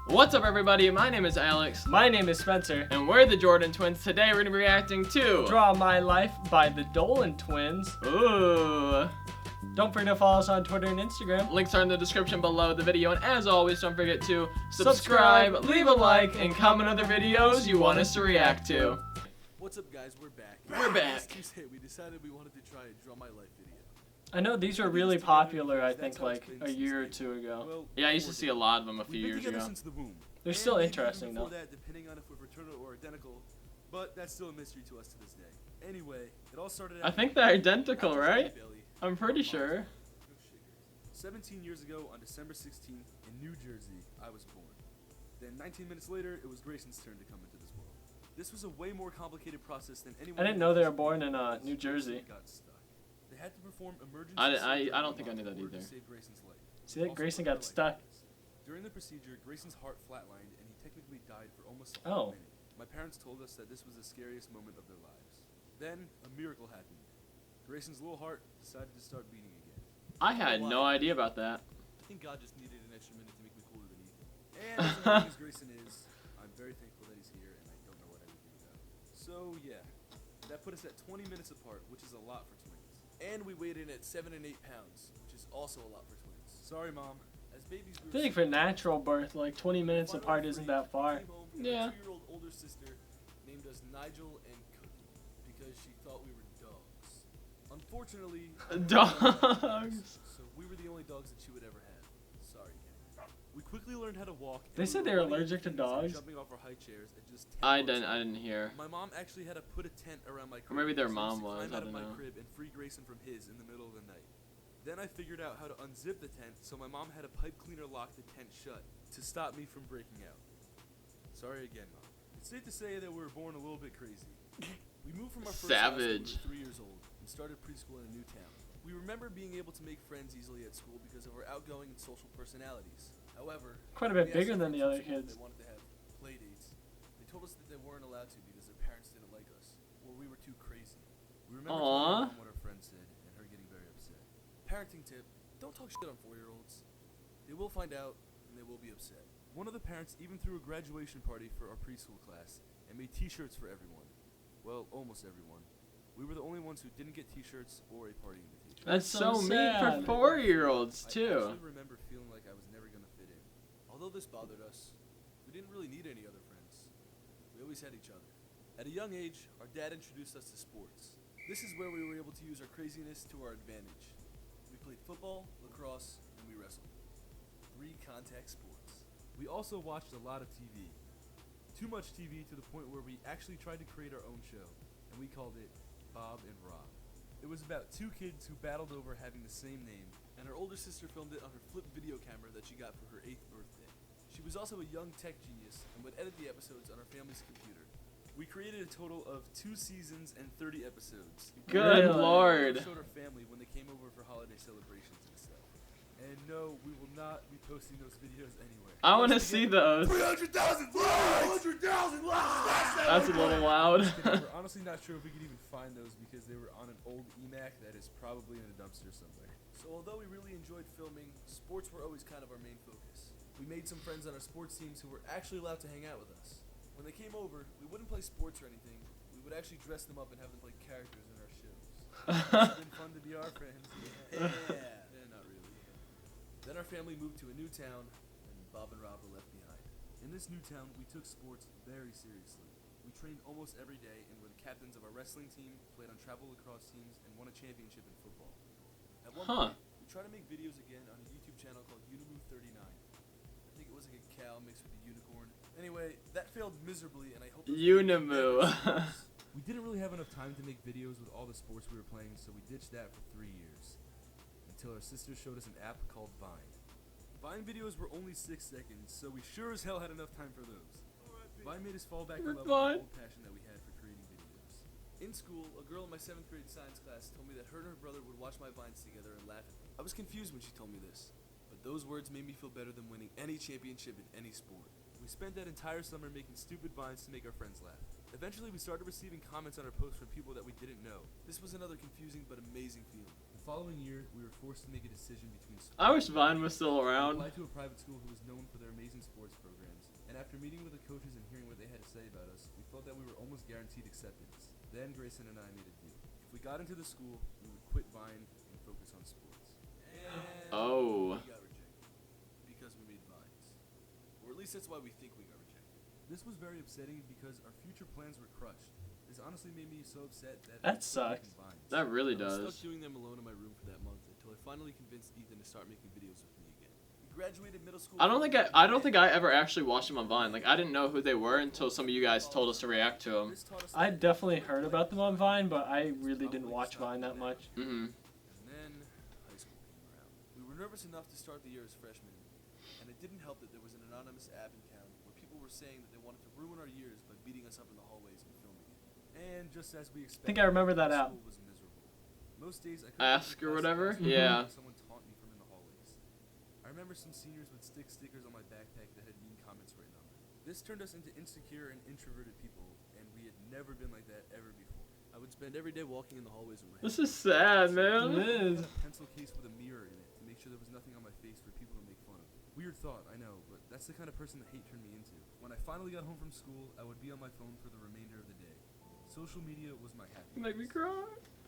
What's up, everybody? My name is Alex. My name is Spencer. And we're the Dolan Twins. Today we're going to be reacting to Draw My Life by the Dolan Twins. Ooh. Don't forget to follow us on Twitter and Instagram. Links are in the description below the video. And as always, don't forget to subscribe, leave a like, and comment other videos you want us to react to. What's up, guys? We're back. We're back. Last Tuesday, we decided we wanted to try a Draw My Life video. I know these were really popular, I think, like a year or two ago. Well, Yeah, I used to see a lot of them a few we've been years together ago. since the womb. They're And still maybe interesting, even before though. That, depending on if we're fraternal or identical, but that's still a mystery to us to this day. Anyway, it all started out I think they're identical, right? I'm pretty sure. 17 years ago, on December 16th, in New Jersey, I was born. Then 19 minutes later, it was Grayson's turn to come into this world. This was a way more complicated process than anyone. I didn't know they were born in New Jersey. Got stuck. They had to perform emergency. I don't think I knew that in order either. to save Grayson's life. See that Also, Grayson her got life stuck. was. During the procedure, Grayson's heart flatlined, and he technically died for almost a Oh. minute. My parents told us that this was the scariest moment of their lives. Then a miracle happened. Grayson's little heart decided to start beating again. I had no idea about that. I think God just needed an extra minute to make me cooler than Ethan. And as amazing as Grayson is, I'm very thankful that he's here, and I don't know what I would do without him. So yeah, that put us at 20 minutes apart, which is a lot for twins. And we weighed in at 7 and 8 pounds, which is also a lot for twins. Sorry, Mom. As babies grew, I think for natural birth, like 20 minutes apart isn't that far. Yeah. My 2-year-old older sister named us Nigel and Cookie because she thought we were dogs. Unfortunately, Dogs. so we were the only dogs that she would ever have. Sorry, Ken. We quickly learned how to walk. and They we said were they were running allergic to into things and dogs. Jumping off our high chairs at just 10 I months didn't old. hear. My mom actually had to put a tent around my crib. maybe their so I mom used to was, climb I out of don't my know. crib and free Grayson from his in the middle of the night. Then I figured out how to unzip the tent, so my mom had a pipe cleaner lock the tent shut to stop me from breaking out. Sorry again, Mom. It's safe to say that we were born a little bit crazy. We moved from our first house when we Savage. were 3 years old and started preschool in a new town. We remember being able to make friends easily at school because of our outgoing and social personalities. However, Quite a we bit asked bigger our than the friends other from school if kids. They wanted to have play dates. They told us that they weren't allowed to because their parents didn't like us, or we were too crazy. We remember telling Aww. our mom what our friends said and her getting very upset. Parenting tip: don't talk shit on 4-year-olds. They will find out and they will be upset. One of the parents even threw a graduation party for our preschool class and made T-shirts for everyone. Well, almost everyone. We were the only ones who didn't get T-shirts or a party invitation. That's so so mean sad. for 4-year-olds I too. actually remember feeling like I was never going to fit in. Although this bothered us, we didn't really need any other friends. We always had each other. At a young age, our dad introduced us to sports. This is where we were able to use our craziness to our advantage. We played football, lacrosse, and we wrestled. 3 contact sports. We also watched a lot of TV. Too much TV to the point where we actually tried to create our own show, and we called it Bob and Rob. It was about 2 kids who battled over having the same name, and her older sister filmed it on her flip video camera that she got for her 8th birthday. She was also a young tech genius and would edit the episodes on her family's computer. We created a total of 2 seasons and 30 episodes. Good Really? lord. We showed our family when they came over for holiday celebrations and stuff. And no, we will not be posting those videos anywhere. I want to see those. 300,000 likes! 300,000 likes! That's a little loud. We're honestly not sure if we could even find those because they were on an old eMac that is probably in a dumpster somewhere. So although we really enjoyed filming, sports were always kind of our main focus. We made some friends on our sports teams who were actually allowed to hang out with us. When they came over, we wouldn't play sports or anything. We would actually dress them up and have them play characters in our shows. It's been fun to be our friends. Yeah. Not really. Then our family moved to a new town, and Bob and Rob were left behind. In this new town, we took sports very seriously. We trained almost every day and were the captains of our wrestling team, played on travel lacrosse teams, and won a championship in football. At one point, we tried to make videos again on a YouTube channel called Unimoo39. I think it was like a cow mixed with a unicorn. Anyway, that failed miserably, and I hope Unimoo. We didn't really have enough time to make videos with all the sports we were playing, so we ditched that for 3 years. Until our sister showed us an app called Vine. Vine videos were only 6 seconds, so we sure as hell had enough time for those. Vine made us fall back in love with the old passion that we had for creating videos. In school, a girl in my 7th grade science class told me that her and her brother would watch my Vines together and laugh at me. I was confused when she told me this, but those words made me feel better than winning any championship in any sport. We spent that entire summer making stupid Vines to make our friends laugh. Eventually, we started receiving comments on our posts from people that we didn't know. This was another confusing but amazing feeling. following year, we were forced to make a decision between sports. I wish Vine was still We around. applied to a private school who was known for their amazing sports programs, and after meeting with the coaches and hearing what they had to say about us, we felt that we were almost guaranteed acceptance. Then Grayson and I made a deal. If we got into the school, we would quit Vine and focus on sports. And Oh. we got rejected because we made Vines. Or at least that's why we think we got rejected. This was very upsetting because our future plans were crushed. This honestly made me so upset that That I quit sucks. making Vines. That really I was does. stuck doing them alone in my room for that month until I finally convinced Ethan to start making videos with me again. We graduated middle school. I don't think I ever actually watched them on Vine. Like, I didn't know who they were until some of you guys told us to react to them. This taught us I that definitely heard about them on Vine, but I really didn't watch Vine that much. Mm-hmm. And then high school came around. We were nervous enough to start the year as freshmen, and it didn't help that there was an anonymous app in town where people were saying that they wanted to ruin our years by beating us up in the hallways and filming it. And just as we expected, think I remember that high app. school was miserable. Most days I couldn't Ask go to or class whatever? because Yeah. someone taunt me from in the hallways. I remember some seniors would stick stickers on my backpack that had mean comments written on them. This turned us into insecure and introverted people, and we had never been like that ever before. I would spend every day walking in the hallways with my This is sad, It man. is. a pencil case with a mirror in it to make sure there was nothing on my face for people to make fun of. Weird thought, I know, but that's the kind of person that hate turned me into. When I finally got home from school, I would be on my phone for the remainder of the day. Social media was my happiness. You make me cry.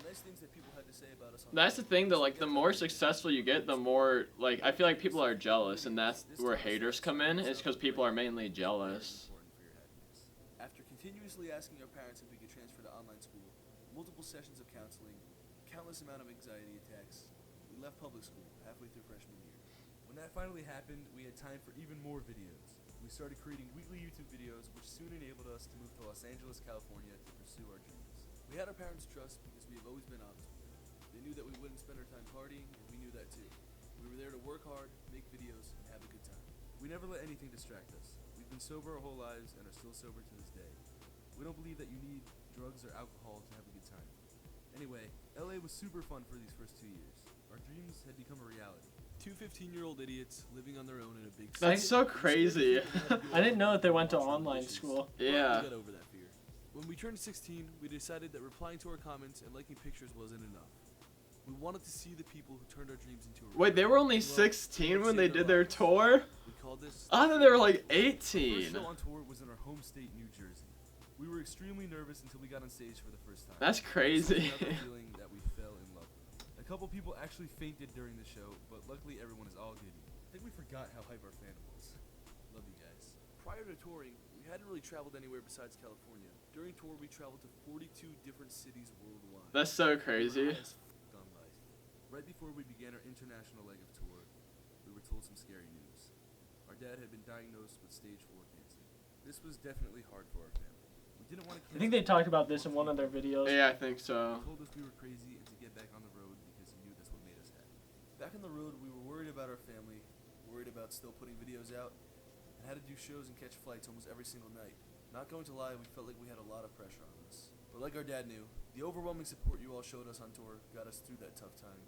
The nice things that people had to say about us on That's the thing, though. Like, the more successful you get, the more, like, I feel like people are jealous, and that's where haters come in. It's because people are mainly jealous. important for your happiness. After continuously asking our parents if we could transfer to online school, multiple sessions of counseling, countless amount of anxiety attacks, we left public school halfway through freshman year. When that finally happened, we had time for even more videos. We started creating weekly YouTube videos, which soon enabled us to move to Los Angeles, California to pursue our dreams. We had our parents' trust because we have always been honest with them. They knew that we wouldn't spend our time partying, and we knew that too. We were there to work hard, make videos, and have a good time. We never let anything distract us. We've been sober our whole lives and are still sober to this day. We don't believe that you need drugs or alcohol to have a good time. Anyway, LA was super fun for these first 2 years. Our dreams had become a reality. Two 15-year-old idiots living on their own in a big city. That's so crazy. I didn't know that they went to online school. Yeah. We got over that fear. When we turned 16, we decided that replying to our comments and liking pictures wasn't enough. We wanted to see the people who turned our dreams into a Wait, they were only 16 when they did their tour? We called this. I thought they were like The 18. first show on tour was in our home state, New Jersey. We were extremely nervous until we got on stage for the first time. That's crazy. This was another feeling that we fell in love with. A couple people actually fainted during the show, but luckily everyone is all giddy. I think we forgot how hype our fandom was. Love you guys. Prior to touring, we hadn't really traveled anywhere besides California. During tour, we traveled to 42 different cities worldwide. That's so crazy. High as f- on life. Right before we began our international leg of tour, we were told some scary news. Our dad had been diagnosed with stage 4 cancer. This was definitely hard for our family. We didn't want to. I think they talked about this in one of their videos. Yeah, I think so. He told us we were crazy and to get back on the road because he knew that's what made us happy. Back on the road, we were worried about our family, worried about still putting videos out, and had to do shows and catch flights almost every single night. Not going to lie, we felt like we had a lot of pressure on us. But like our dad knew, the overwhelming support you all showed us on tour got us through that tough time.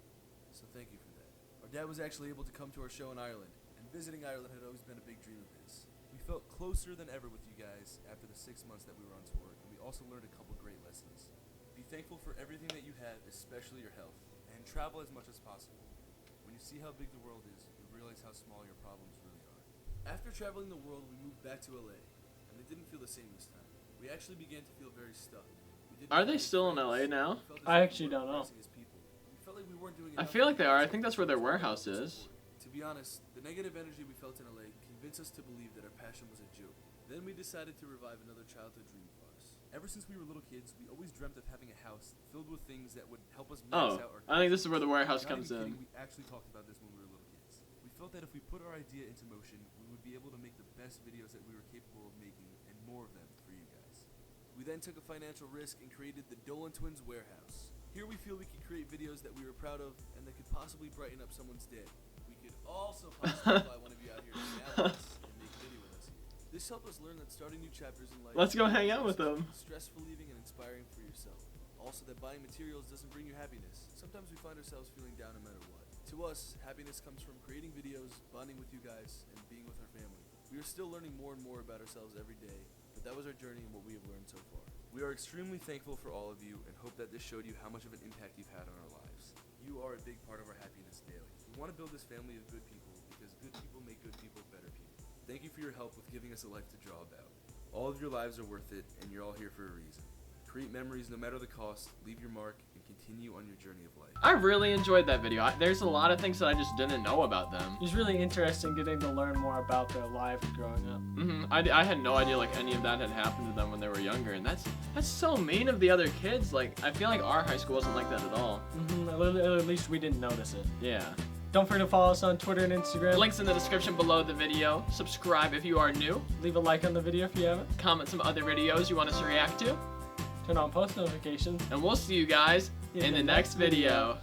So thank you for that. Our dad was actually able to come to our show in Ireland, and visiting Ireland had always been a big dream of his. We felt closer than ever with you guys after the 6 months that we were on tour, and we also learned a couple great lessons. Be thankful for everything that you have, especially your health, and travel as much as possible. When you see how big the world is, you realize how small your problems really are. After traveling the world, we moved back to LA, and it didn't feel the same this time. We actually began to feel very stuck. We didn't Are have they any still in friends. LA now? We felt as I if we actually weren't don't know. progressing as people. We felt like we weren't doing I enough feel like to they are. I make think that's us where their feel warehouse support. is. To be honest, the negative energy we felt in LA convinced us to believe that our passion was a joke. Then we decided to revive another childhood dream of ours. Ever since we were little kids, we always dreamt of having a house filled with things that would help us max Oh, out our I think this is where the warehouse Not comes even kidding, in. we actually talked about this when we were little kids. We felt that if we put our idea into motion, we would be able to make the best videos that we were capable of making, and more of them for you guys. We then took a financial risk and created the Dolan Twins warehouse. Here we feel we could create videos that we were proud of and that could possibly brighten up someone's day. We could also possibly fly one of you out here to hang out with us and make a video with us here. This helped us learn that starting new chapters in life Let's go hang out is with them. stress relieving and inspiring for yourself. Also that buying materials doesn't bring you happiness. Sometimes we find ourselves feeling down no matter what. To us, happiness comes from creating videos, bonding with you guys, and being with our family. We are still learning more and more about ourselves every day, but that was our journey and what we have learned so far. We are extremely thankful for all of you and hope that this showed you how much of an impact you've had on our lives. You are a big part of our happiness daily. We want to build this family of good people because good people make good people better people. Thank you for your help with giving us a life to draw about. All of your lives are worth it, and you're all here for a reason. Create memories no matter the cost, leave your mark, and continue on your journey of life. I really enjoyed that video. There's a lot of things that I just didn't know about them. It was really interesting getting to learn more about their lives growing up. I had no idea like any of that had happened to them when they were younger, and that's so mean of the other kids. Like, I feel like our high school wasn't like that at all. At least we didn't notice it. Yeah. Don't forget to follow us on Twitter and Instagram. Links in the description below the video. Subscribe if you are new. Leave a like on the video if you haven't. Comment some other videos you want us to react to. Turn on post notifications. And we'll see you guys in the next video.